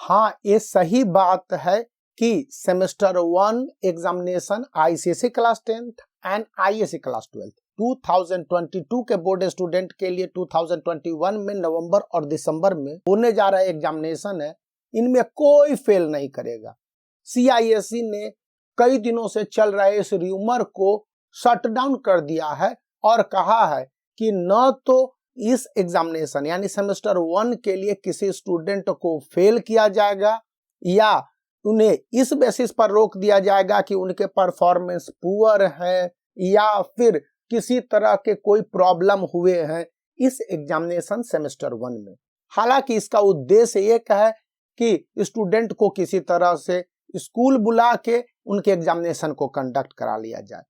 हाँ, ये सही बात है कि semester 1 examination ICSE class 10th and ISC class 12th 2022 के बोर्ड स्टूडेंट के लिए 2021 में नवंबर और दिसंबर में होने जा रहा एग्जामिनेशन है। इनमें कोई फेल नहीं करेगा। सीआईएसई ने कई दिनों से चल रहे इस र्यूमर को शट डाउन कर दिया है और कहा है कि न तो इस एग्जामिनेशन यानी सेमेस्टर 1 के लिए किसी स्टूडेंट को फेल किया जाएगा या उन्हें इस बेसिस पर रोक दिया जाएगा कि उनके परफॉर्मेंस पुअर है या फिर किसी तरह के कोई प्रॉब्लम हुए हैं इस एग्जामिनेशन सेमेस्टर 1 में। हालांकि इसका उद्देश्य एक है कि स्टूडेंट को किसी तरह से स्कूल बुला के उनके एग्जामिनेशन को कंडक्ट करा लिया जाए।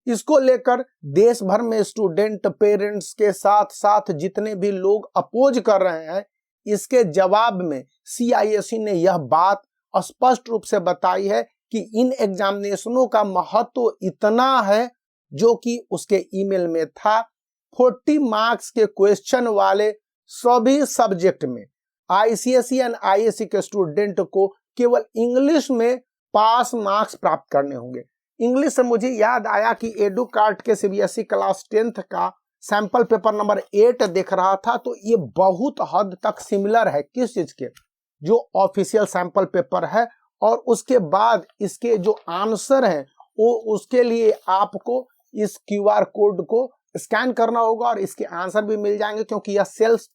इसको लेकर देश भर में स्टूडेंट पेरेंट्स के साथ साथ जितने भी लोग अपोज कर रहे हैं, इसके जवाब में सीआईएसई ने यह बात स्पष्ट रूप से बताई है कि इन एग्जामिनेशनों का महत्व इतना है जो कि उसके ईमेल में था। 40 मार्क्स के क्वेश्चन वाले सभी सब्जेक्ट में आईसीएसई एंड आईएससी के स्टूडेंट को केवल इंग्लिश में पास मार्क्स प्राप्त करने होंगे। इंग्लिश से मुझे याद आया कि एडुकार्ट के सीबीएसई क्लास 10th का सैंपल पेपर नंबर 8 देख रहा था, तो ये बहुत हद तक सिमिलर है किस चीज के, जो ऑफिशियल सैंपल पेपर है और उसके बाद इसके जो आंसर हैं वो उसके लिए आपको इस क्यूआर कोड को स्कैन करना होगा और इसके आंसर भी मिल जाएंगे क्योंकि यह सेल्फ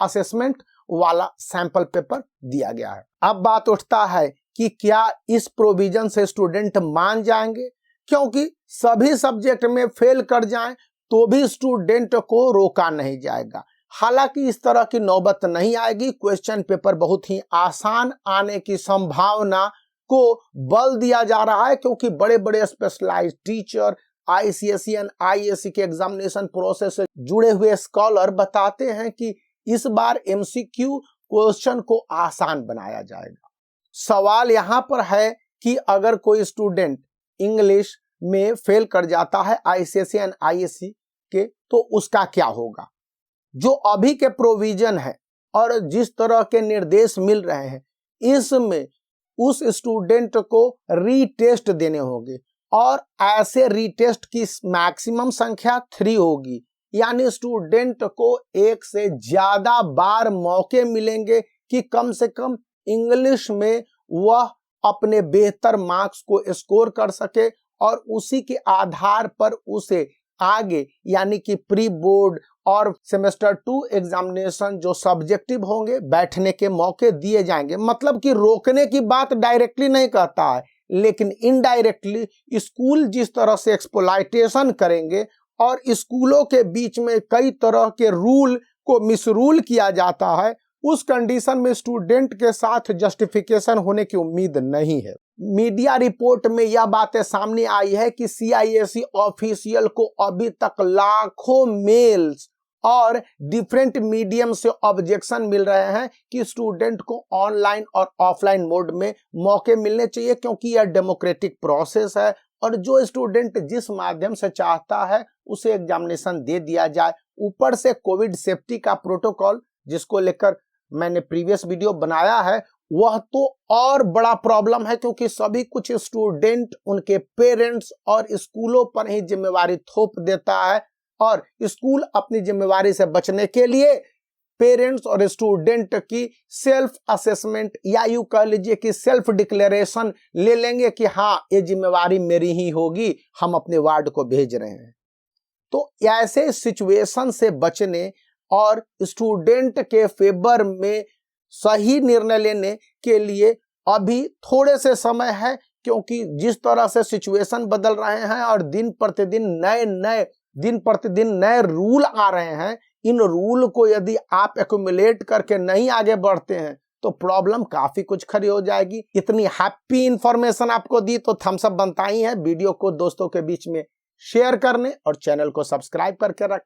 असेसमेंट वाला सैंपल पेपर दिया गया है। अब बात उठता है कि क्या इस प्रोविजन से स्टूडेंट मान जाएंगे, क्योंकि सभी सब्जेक्ट में फेल कर जाएं तो भी स्टूडेंट को रोका नहीं जाएगा। हालांकि इस तरह की नौबत नहीं आएगी। क्वेश्चन पेपर बहुत ही आसान आने की संभावना को बल दिया जा रहा है क्योंकि बड़े बड़े specialized teacher ICSE and ISC के एग्जामिनेशन प्रोसेस से जुड़े हुए स्कॉलर बताते हैं कि इस बार एमसीक्यू क्वेश्चन को आसान बनाया जाएगा। सवाल यहाँ पर है कि अगर कोई स्टूडेंट इंग्लिश में फेल कर जाता है आईसीएसई एंड आईएससी के, तो उसका क्या होगा। जो अभी के प्रोविजन है और जिस तरह के निर्देश मिल रहे हैं, इसमें उस स्टूडेंट को रीटेस्ट देने होंगे और ऐसे रीटेस्ट की मैक्सिमम संख्या 3 होगी, यानी स्टूडेंट को एक से ज्यादा बार मौके मिलेंगे कि कम से कम इंग्लिश में वह अपने बेहतर मार्क्स को स्कोर कर सके और उसी के आधार पर उसे आगे यानी कि प्री बोर्ड और सेमेस्टर 2 एग्जामिनेशन जो सब्जेक्टिव होंगे बैठने के मौके दिए जाएंगे। मतलब कि रोकने की बात डायरेक्टली नहीं कहता है, लेकिन इनडायरेक्टली स्कूल जिस तरह से एक्सप्लॉयटेशन करेंगे और स्कूलों के बीच में कई तरह के रूल को मिसरूल किया जाता है, उस कंडीशन में स्टूडेंट के साथ जस्टिफिकेशन होने की उम्मीद नहीं है। मीडिया रिपोर्ट में यह बातें सामने आई है कि सीआईएसई ऑफिशियल को अभी तक लाखों मेल्स और डिफरेंट मीडियम से ऑब्जेक्शन मिल रहे हैं कि स्टूडेंट को ऑनलाइन और ऑफलाइन मोड में मौके मिलने चाहिए, क्योंकि यह डेमोक्रेटिक प्रोसेस है और जो स्टूडेंट जिस माध्यम से चाहता है उसे एग्जामिनेशन दे दिया जाए। ऊपर से कोविड सेफ्टी का प्रोटोकॉल जिसको लेकर मैंने प्रीवियस वीडियो बनाया है, वह तो और बड़ा प्रॉब्लम है क्योंकि सभी कुछ स्टूडेंट उनके पेरेंट्स और स्कूलों पर ही जिम्मेवारी थोप देता है और स्कूल अपनी जिम्मेवारी से बचने के लिए पेरेंट्स और स्टूडेंट की सेल्फ असेसमेंट या यूं कह लीजिए कि सेल्फ डिक्लेरेशन ले लेंगे कि हाँ ये जिम्मेवारी मेरी ही होगी, हम अपने वार्ड को भेज रहे हैं। तो ऐसे सिचुएशन से बचने और स्टूडेंट के फेवर में सही निर्णय लेने के लिए अभी थोड़े से समय है, क्योंकि जिस तरह से सिचुएशन बदल रहे हैं और दिन प्रतिदिन नए रूल आ रहे हैं, इन रूल को यदि आप एक्यूमुलेट करके नहीं आगे बढ़ते हैं तो प्रॉब्लम काफी कुछ खड़ी हो जाएगी। इतनी हैप्पी इंफॉर्मेशन आपको दी तो थम्स अप बनता ही है। वीडियो को दोस्तों के बीच में शेयर करने और चैनल को सब्सक्राइब करके रखें।